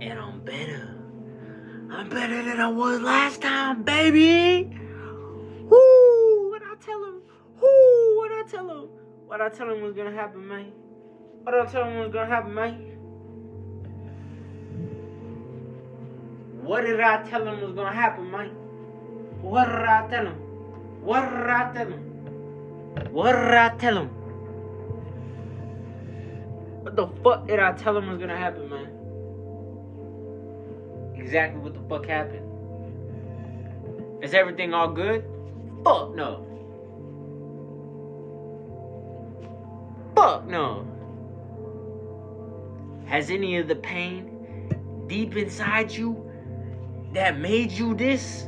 And I'm better. I'm better than I was last time, baby. Whoo! What I tell him? Whoo! What I tell him? What I tell him was gonna happen, man? What I tell him was gonna happen, man? What did I tell him was gonna happen, man? What did I tell him? What did I tell him? What did I tell him? What the fuck did I tell him was gonna happen, man? Exactly what the fuck happened. Is everything all good? Fuck no. Fuck no. Has any of the pain deep inside you that made you this,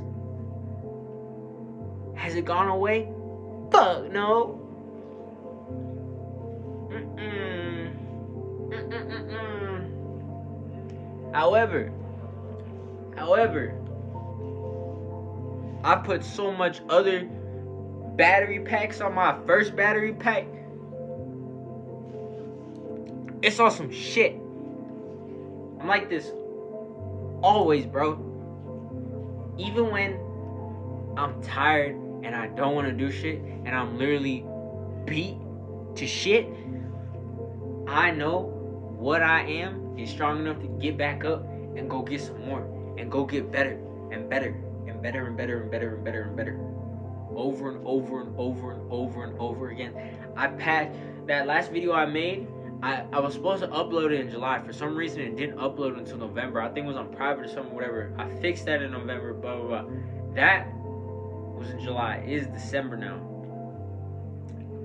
has it gone away? Fuck no. However, I put so much other battery packs on my first battery pack. It's on some shit. I'm like this always, bro. Even when I'm tired and I don't want to do shit and I'm literally beat to shit, I know what I am is strong enough to get back up and go get some more and go get better and better and better and better and better and better and better, over and over and over and over and over again. I passed that last video I made. I was supposed to upload it in July. For some reason, it didn't upload until November. I think it was on private or something, whatever. I fixed that in November, blah, blah, blah. That was in July. It is December now.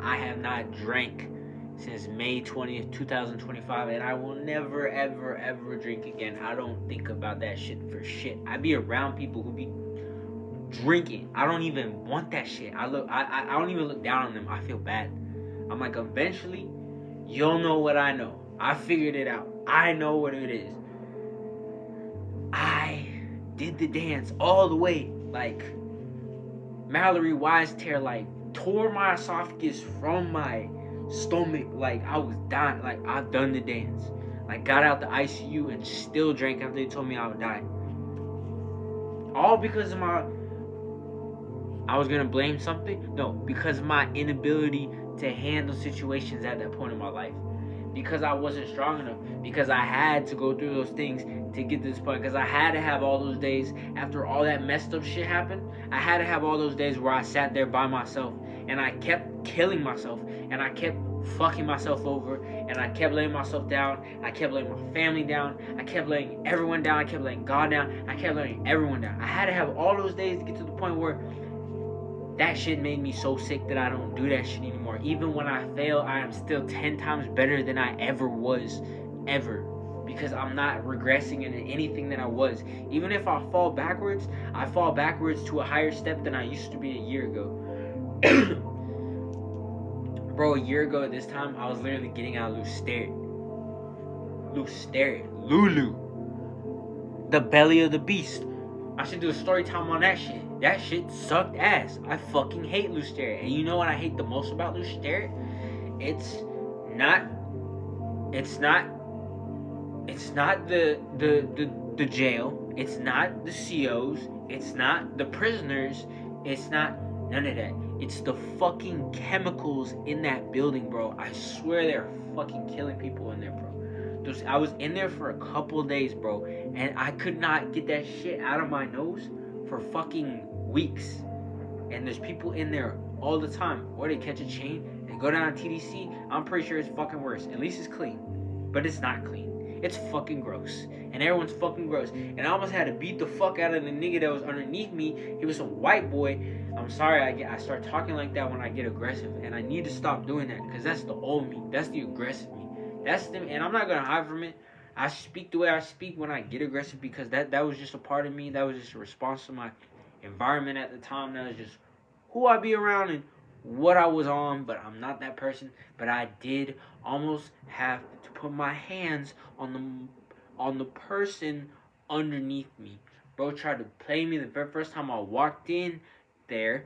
I have not drank since May 20th, 2025, and I will never, ever, ever drink again. I don't think about that shit for shit. I be around people who be drinking. I don't even want that shit. I don't even look down on them. I feel bad. I'm like, eventually, you'll know what I know. I figured it out. I know what it is. I did the dance all the way. Like Mallory Wise tear, like tore my esophagus from my stomach. Like I was dying. Like I've done the dance. Like got out the ICU and still drank after they told me I would die. All because of I was gonna blame something? No, because of my inability to handle situations at that point in my life. Because I wasn't strong enough. Because I had to go through those things to get to this point. Because I had to have all those days after all that messed up shit happened. I had to have all those days where I sat there by myself and I kept killing myself and I kept fucking myself over and I kept letting myself down. I kept letting my family down. I kept letting everyone down. I kept letting God down. I kept letting everyone down. I had to have all those days to get to the point where that shit made me so sick that I don't do that shit anymore. Even when I fail, I am still 10 times better than I ever was, ever. Because I'm not regressing into anything that I was. Even if I fall backwards to a higher step than I used to be a year ago. Bro, a year ago at this time, I was literally getting out of Lulu. The belly of the beast. I should do a story time on that shit. That shit sucked ass. I fucking hate Lou Sterrett. And you know what I hate the most about Lou Sterrett? It's not the jail. It's not the COs. It's not the prisoners. It's not none of that. It's the fucking chemicals in that building, bro. I swear they're fucking killing people in there, bro. I was in there for a couple days, bro, and I could not get that shit out of my nose for fucking weeks. And there's people in there all the time. Or they catch a chain and go down to TDC. I'm pretty sure it's fucking worse. At least it's clean. But it's not clean. It's fucking gross. And everyone's fucking gross. And I almost had to beat the fuck out of the nigga that was underneath me. He was a white boy. I'm sorry I start talking like that when I get aggressive. And I need to stop doing that. Because that's the old me. That's the aggressive me. That's them, and I'm not gonna hide from it. I speak the way I speak when I get aggressive because that was just a part of me. That was just a response to my environment at the time. That was just who I be around and what I was on. But I'm not that person. But I did almost have to put my hands on the person underneath me. Bro tried to play me the very first time I walked in there.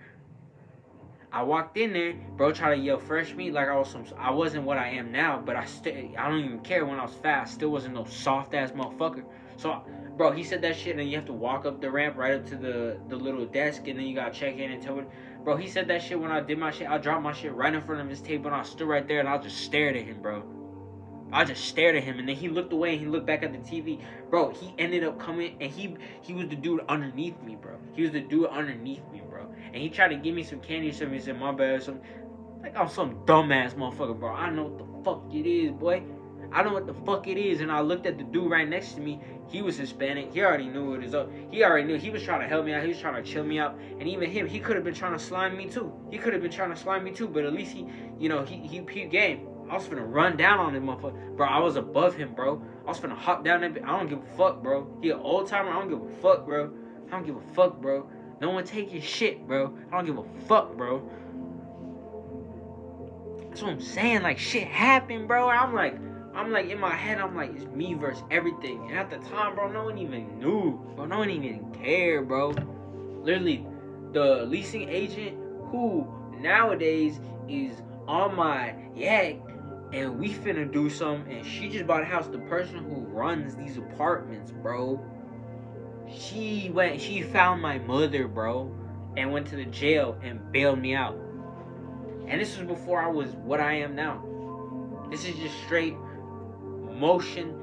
I walked in there, bro tried to yell fresh meat like I wasn't what I am now, but I don't even care. When I was fat, I still wasn't no soft ass motherfucker. So, bro, he said that shit, and you have to walk up the ramp right up to the little desk, and then you gotta check in and tell it. Bro, he said that shit when I did my shit. I dropped my shit right in front of his table, and I stood right there, and I just stared at him, bro. I just stared at him, and then he looked away, and he looked back at the TV. Bro, he ended up coming, and he was the dude underneath me, bro. He was the dude underneath me, bro. And he tried to give me some candy or something. He said, my bad, something. Like I'm some dumbass motherfucker, bro. I know what the fuck it is, boy. I know what the fuck it is. And I looked at the dude right next to me. He was Hispanic. He already knew what it was up. He already knew. He was trying to help me out. He was trying to chill me out. And even him, he could have been trying to slime me too. But at least he peeped game. I was finna run down on him, motherfucker. Bro, I was above him, bro. I was finna hop down that bitch. I don't give a fuck, bro. He an old timer. I don't give a fuck, bro. I don't give a fuck, bro. No one taking shit, bro. I don't give a fuck, bro. That's what I'm saying. Like, shit happened, bro. I'm like in my head, I'm like, it's me versus everything. And at the time, bro, no one even knew. Bro, no one even cared, bro. Literally, the leasing agent who nowadays is on my yak, and we finna do something, and she just bought a house. The person who runs these apartments, bro, she found my mother, bro, and went to the jail and bailed me out. And this was before I was what I am now. This is just straight motion.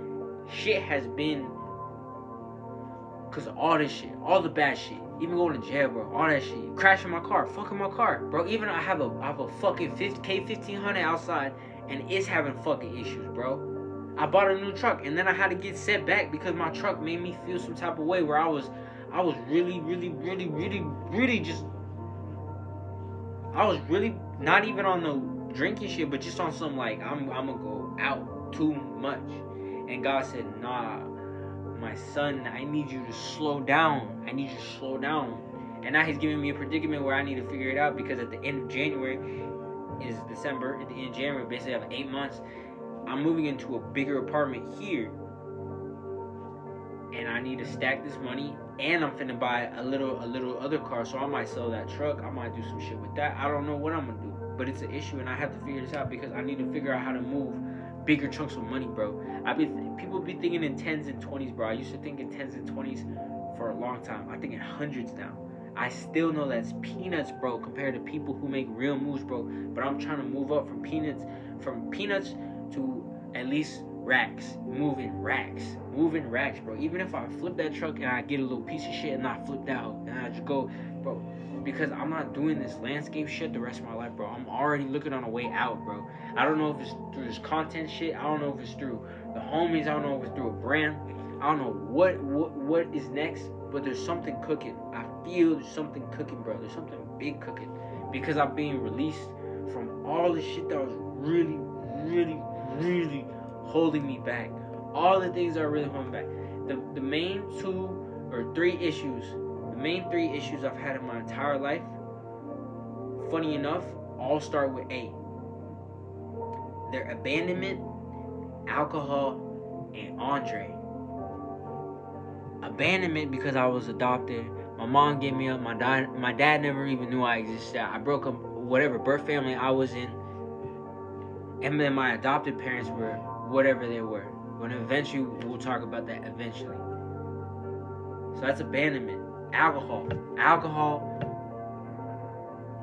Shit has been because of all this shit, all the bad shit, even going to jail, bro, all that shit, crashing my car, fucking my car, bro. Even I have a fucking K1500 outside, and it's having fucking issues, bro. I bought a new truck, and then I had to get set back because my truck made me feel some type of way where I was really just, I was really not even on no drinking shit, but just on some like, I'm gonna go out too much. And God said, nah, my son, I need you to slow down. I need you to slow down. And now he's giving me a predicament where I need to figure it out, because at the end of January is December. At the end of January, basically I have 8 months. I'm moving into a bigger apartment here, and I need to stack this money, and I'm finna buy a little other car. So I might sell that truck. I might do some shit with that. I don't know what I'm gonna do, but it's an issue, and I have to figure this out because I need to figure out how to move bigger chunks of money, bro. People be thinking in 10s and 20s, bro. I used to think in 10s and 20s for a long time. I think in hundreds now. I still know that's peanuts, bro, compared to people who make real moves, bro. But I'm trying to move up from peanuts to at least racks. Moving racks, bro. Even if I flip that truck and I get a little piece of shit and not flipped out, and I just go, bro, because I'm not doing this landscape shit the rest of my life, bro. I'm already looking on a way out, bro. I don't know if it's through this content shit. I don't know if it's through the homies. I don't know if it's through a brand. I don't know what is next, but there's something cooking. I feel there's something cooking, bro. There's something big cooking, because I'm being released from all the shit that was really holding me back. All the things that are really holding me back. The main three issues I've had in my entire life, funny enough, all start with A. They're abandonment, alcohol, and Andre. Abandonment because I was adopted. My mom gave me up. My dad never even knew I existed. I broke up whatever birth family I was in. And then my adopted parents were whatever they were. When eventually, we'll talk about that eventually. So that's abandonment. Alcohol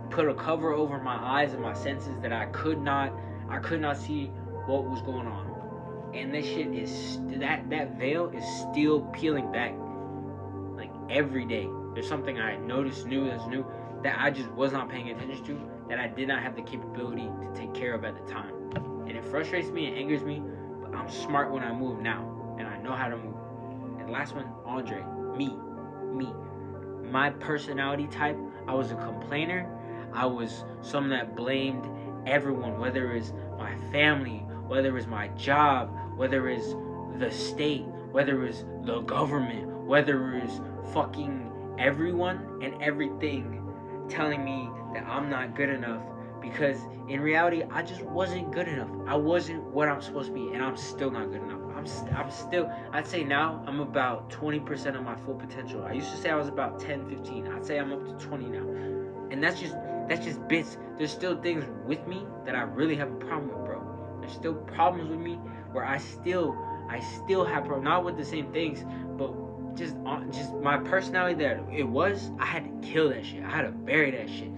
put a cover over my eyes and my senses that I could not see what was going on. And this shit is, that veil is still peeling back. Like every day. There's something I noticed that's new that I just was not paying attention to, that I did not have the capability to take care of at the time. And it frustrates me and angers me, but I'm smart when I move now, and I know how to move. And the last one, Andre, me. My personality type, I was a complainer. I was someone that blamed everyone, whether it's my family, whether it's my job, whether it's the state, whether it's the government, whether it's fucking everyone and everything telling me that I'm not good enough, because in reality I just wasn't good enough. I wasn't what I'm supposed to be, and I'm still not good enough. I'm still, I'd say now I'm about 20% of my full potential. I used to say I was about 10, 15. I'd say I'm up to 20 now. And that's that's just bits. There's still things with me that I really have a problem with, bro. There's still problems with me where I still have problems, not with the same things, but just my personality that it was. I had to kill that shit. I had to bury that shit.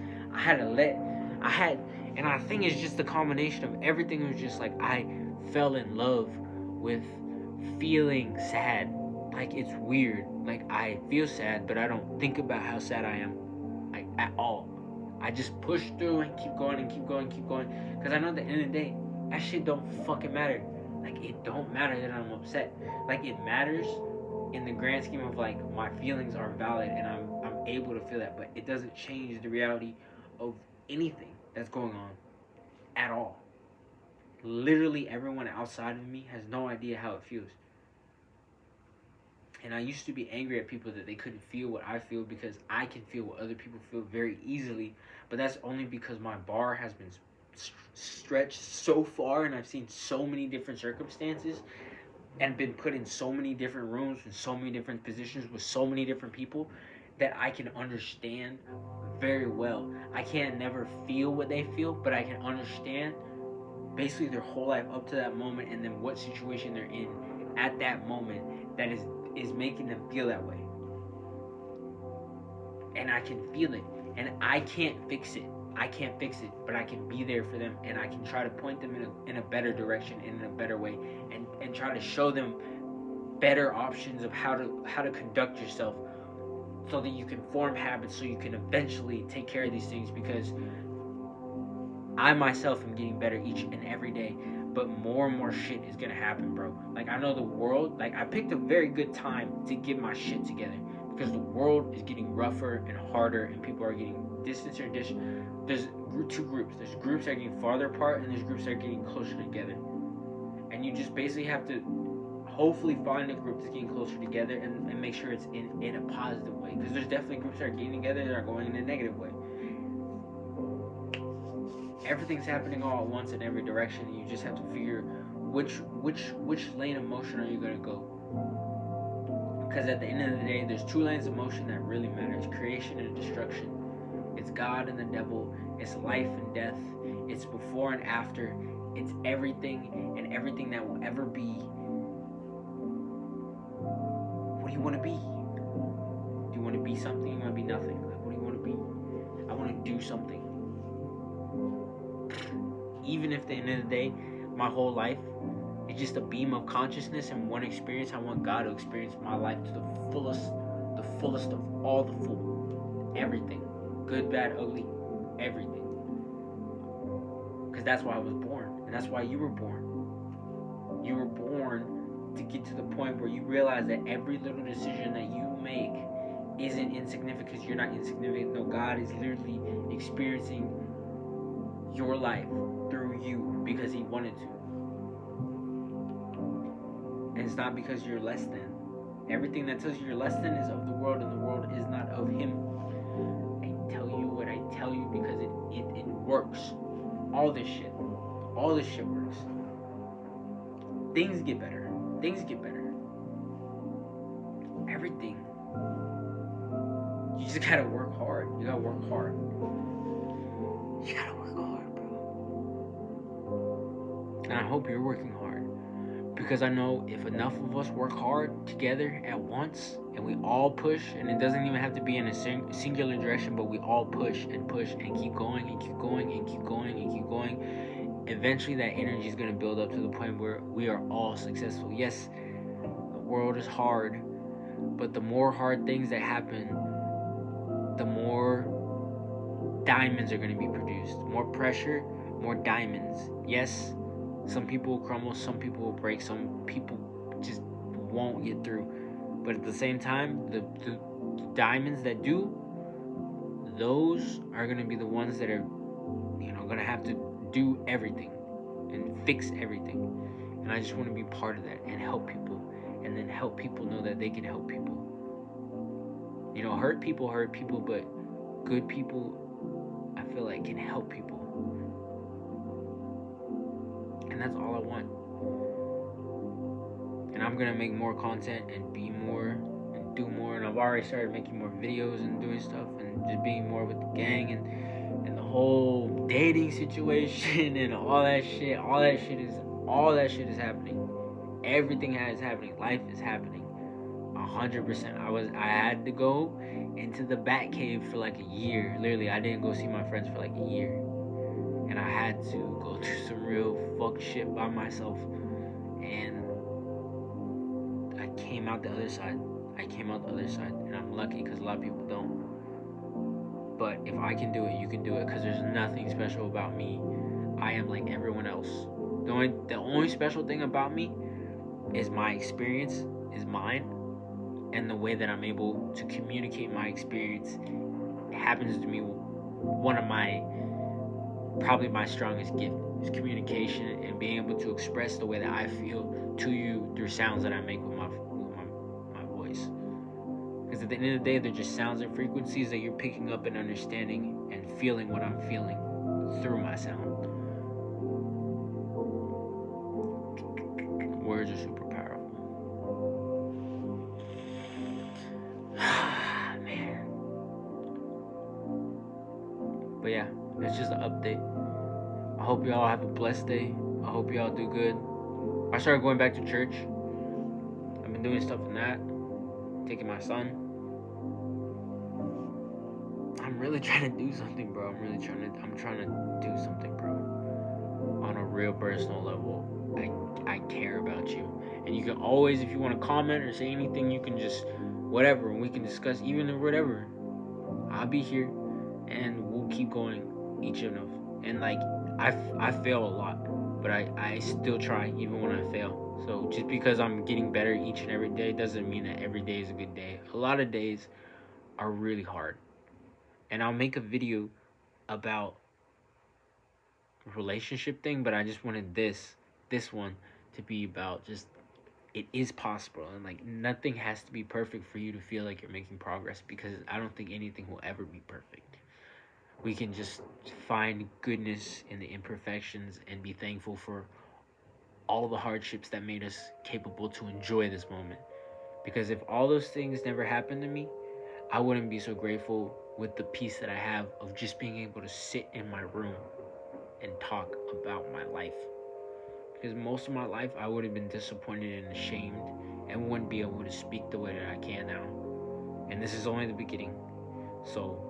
And I think it's just the combination of everything. It was just like I fell in love with feeling sad. Like, it's weird. Like, I feel sad, but I don't think about how sad I am, like, at all. I just push through and keep going and keep going and keep going, because I know at the end of the day, that shit don't fucking matter. Like, it don't matter that I'm upset. Like, it matters in the grand scheme of, like, my feelings are valid and I'm able to feel that, but it doesn't change the reality of anything that's going on at all. Literally everyone outside of me has no idea how it feels. And I used to be angry at people that they couldn't feel what I feel, because I can feel what other people feel very easily. But that's only because my bar has been stretched so far, and I've seen so many different circumstances and been put in so many different rooms in so many different positions with so many different people, that I can understand very well. I can't never feel what they feel, but I can understand basically their whole life up to that moment, and then what situation they're in at that moment that is making them feel that way. And I can feel it, and I can't fix it. But I can be there for them, and I can try to point them in a better direction and in a better way, and try to show them better options of how to conduct yourself, so that you can form habits, so you can eventually take care of these things. Because I myself am getting better each and every day, but more and more shit is gonna happen, bro. Like, I know the world, like, I picked a very good time to get my shit together, because the world is getting rougher and harder, and people are getting distanced. There's two groups. There's groups that are getting farther apart, and there's groups that are getting closer together. And you just basically have to hopefully find a group that's getting closer together, and make sure it's in a positive way. Because there's definitely groups that are getting together that are going in a negative way. Everything's happening all at once in every direction, and you just have to figure which lane of motion are you going to go. Because at the end of the day, there's two lanes of motion that really matter. It's creation and destruction. It's God and the devil. It's life and death. It's before and after. It's everything and everything that will ever be. What do you want to be? Do you want to be something? You want to be nothing? Like, what do you want to be? I want to do something. Even if at the end of the day, my whole life is just a beam of consciousness and one experience, I want God to experience my life to the fullest of all the full. Everything. Good, bad, ugly, everything. Because that's why I was born, and that's why you were born. You were born to get to the point where you realize that every little decision that you make isn't insignificant, because you're not insignificant. No, God is literally experiencing your life through you because He wanted to. And it's not because you're less than. Everything that tells you you're less than is of the world, and the world is not of Him. I tell you what I tell you because it works. All this shit works. Things get better. Everything. You just gotta work hard. You gotta work hard, bro. And I hope you're working hard. Because I know if enough of us work hard together at once, and we all push, and it doesn't even have to be in a singular direction, but we all push and keep going and keep going and keep going and keep going, eventually that energy is going to build up to the point where we are all successful. Yes, the world is hard, but the more hard things that happen, the more diamonds are going to be produced. More pressure, more diamonds. Yes, some people will crumble, some people will break, some people just won't get through. But at the same time, the diamonds that do, those are going to be the ones that are, going to have to do everything and fix everything. And I just want to be part of that and help people, and then help people know that they can help people. Hurt people, but good people, I feel like, can help people. And that's all I want. And I'm gonna make more content and be more and do more. And I've already started making more videos and doing stuff and just being more with the gang and the whole dating situation and all that shit is happening. Everything is happening. Life is happening. 100%. I had to go into the Batcave for like a year. Literally, I didn't go see my friends for like a year, and I had to go through some real fuck shit by myself. And I came out the other side. And I'm lucky because a lot of people don't. But if I can do it, you can do it. Because there's nothing special about me. I am like everyone else. The only special thing about me is my experience, is mine, and the way that I'm able to communicate my experience. It happens to me. One of probably my strongest gift is communication and being able to express the way that I feel to you through sounds that I make with my voice. Because at the end of the day, they're just sounds and frequencies that you're picking up and understanding and feeling what I'm feeling through my sound. Words are super powerful. Man. But yeah, that's just an update. I hope y'all have a blessed day. I hope y'all do good. I started going back to church. I've been doing stuff in that. Taking my son. I'm really trying to do something, bro. I'm trying to do something, bro. On a real personal level. I care about you. And you can always, if you want to comment or say anything, you can just whatever, and we can discuss even whatever. I'll be here and we'll keep going each of them. And like I fail a lot, but I still try even when I fail. So just because I'm getting better each and every day doesn't mean that every day is a good day. A lot of days are really hard. And I'll make a video about relationship thing, but I just wanted this one to be about just it is possible, and like nothing has to be perfect for you to feel like you're making progress, because I don't think anything will ever be perfect. We can just find goodness in the imperfections and be thankful for all the hardships that made us capable to enjoy this moment. Because if all those things never happened to me, I wouldn't be so grateful with the peace that I have of just being able to sit in my room and talk about my life. Because most of my life I would have been disappointed and ashamed and wouldn't be able to speak the way that I can now. And this is only the beginning. So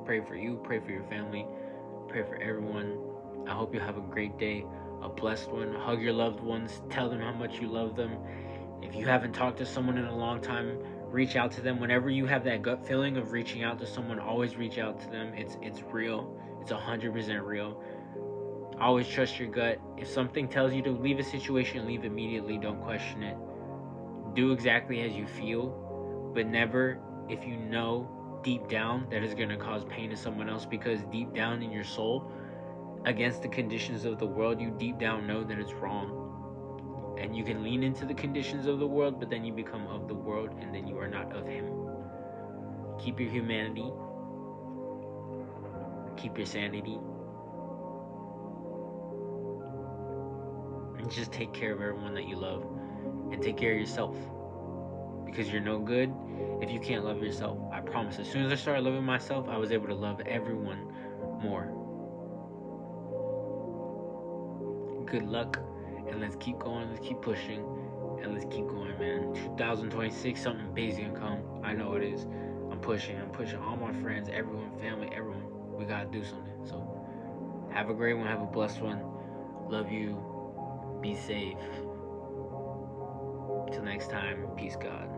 pray for you, pray for your family, pray for everyone. I hope you have a great day, a blessed one. Hug your loved ones, tell them how much you love them. If you haven't talked to someone in a long time, reach out to them. Whenever you have that gut feeling of reaching out to someone, always reach out to them. It's real. It's 100% real. Always trust your gut. If something tells you to leave a situation, leave immediately. Don't question it. Do exactly as you feel, but never if you know deep down that is going to cause pain to someone else, because deep down in your soul, against the conditions of the world, you deep down know that it's wrong. And you can lean into the conditions of the world, but then you become of the world, and then you are not of him. Keep your humanity. Keep your sanity. And just take care of everyone that you love. And take care of yourself. Because you're no good if you can't love yourself. I promise. As soon as I started loving myself, I was able to love everyone more. Good luck. And let's keep going. Let's keep pushing. And let's keep going, man. 2026, something big's gonna come. I know it is. I'm pushing all my friends, everyone, family, everyone. We gotta do something. So have a great one. Have a blessed one. Love you. Be safe. Till next time, peace, God.